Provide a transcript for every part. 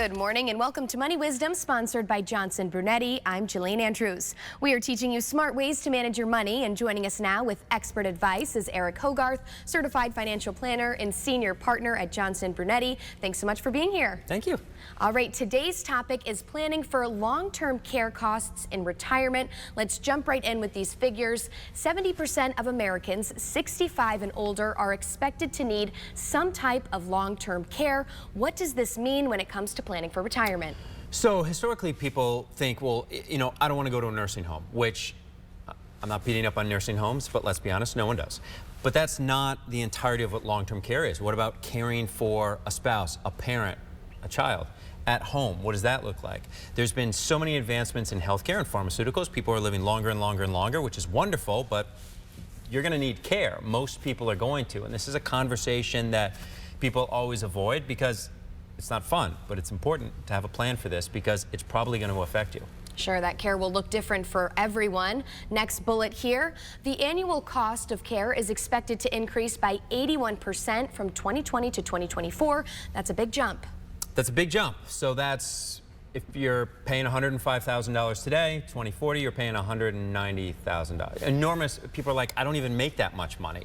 Good morning and welcome to Money Wisdom, sponsored by Johnson Brunetti. I'm Jillian Andrews. We are teaching you smart ways to manage your money, and joining us now with expert advice is Eric Hogarth, certified financial planner and senior partner at Johnson Brunetti. Thanks so much for being here. Thank you. All right, today's topic is planning for long-term care costs in retirement. Let's jump right in with these figures. 70% of Americans 65 and older are expected to need some type of long-term care. What does this mean when it comes to planning for retirement? So historically, people think, well, I don't want to go to a nursing home, which I'm not beating up on nursing homes, but let's be honest, no one does. But that's not the entirety of what long-term care is. What about caring for a spouse, a parent, a child at home? What does that look like? There's been so many advancements in healthcare and pharmaceuticals. People are living longer and longer and longer, which is wonderful, but you're going to need care. Most people are going to. And this is a conversation that people always avoid because it's not fun, but it's important to have a plan for this because it's probably going to affect you. Sure, that care will look different for everyone. Next bullet here, the annual cost of care is expected to increase by 81% from 2020 to 2024. That's a big jump. That's a big jump. So that's, if you're paying $105,000 today, 2040, you're paying $190,000. Enormous. People are like, I don't even make that much money.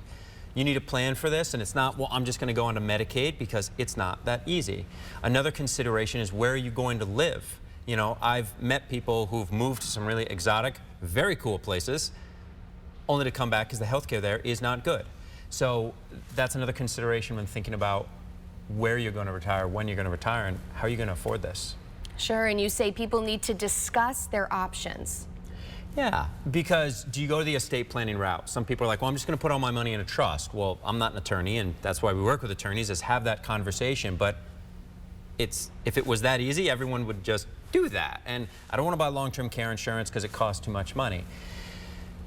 You need a plan for this, and it's not, well, I'm just going to go onto Medicaid, because it's not that easy. Another consideration is, where are you going to live? You know, I've met people who've moved to some really exotic, very cool places, only to come back because the healthcare there is not good. So that's another consideration when thinking about where you're going to retire, when you're going to retire, and how are you going to afford this. Sure, and you say people need to discuss their options. Yeah, because do you go the estate planning route? Some people are like, well, I'm just going to put all my money in a trust. Well, I'm not an attorney, and that's why we work with attorneys, is have that conversation. But if it was that easy, everyone would just do that. And I don't want to buy long-term care insurance because it costs too much money.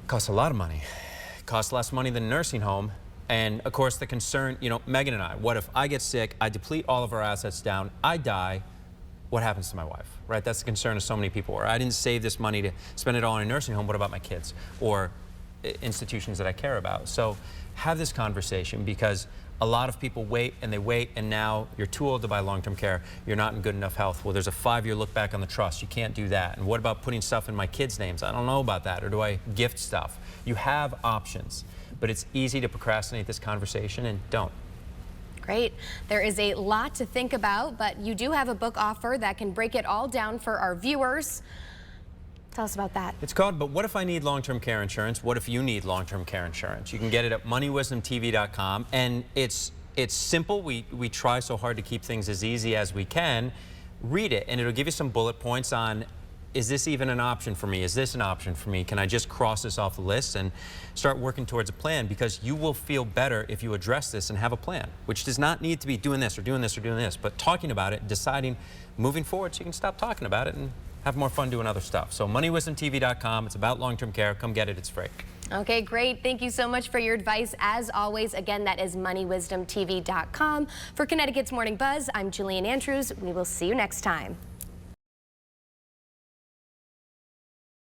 It costs a lot of money. It costs less money than a nursing home. And of course, the concern, Megan and I, what if I get sick, I deplete all of our assets down, I die, what happens to my wife, right? That's the concern of so many people. Or I didn't save this money to spend it all in a nursing home, what about my kids? Or institutions that I care about. So have this conversation, because a lot of people wait, and now you're too old to buy long-term care, you're not in good enough health. Well, there's a 5-year look back on the trust, you can't do that. And what about putting stuff in my kids' names? I don't know about that. Or do I gift stuff? You have options, but it's easy to procrastinate this conversation, and don't. Great. There is a lot to think about, but you do have a book offer that can break it all down for our viewers. Tell us about that. It's called But What If I Need Long-Term Care Insurance? What If You Need Long-Term Care Insurance? You can get it at moneywisdomtv.com, and it's simple. We try so hard to keep things as easy as we can. Read it, and it'll give you some bullet points on, is this even an option for me? Is this an option for me? Can I just cross this off the list and start working towards a plan? Because you will feel better if you address this and have a plan, which does not need to be doing this or doing this or doing this, but talking about it, deciding, moving forward, so you can stop talking about it and have more fun doing other stuff. So moneywisdomtv.com, it's about long-term care. Come get it, it's free. Okay, great. Thank you so much for your advice. As always, again, that is moneywisdomtv.com. For Connecticut's Morning Buzz, I'm Jillian Andrews. We will see you next time.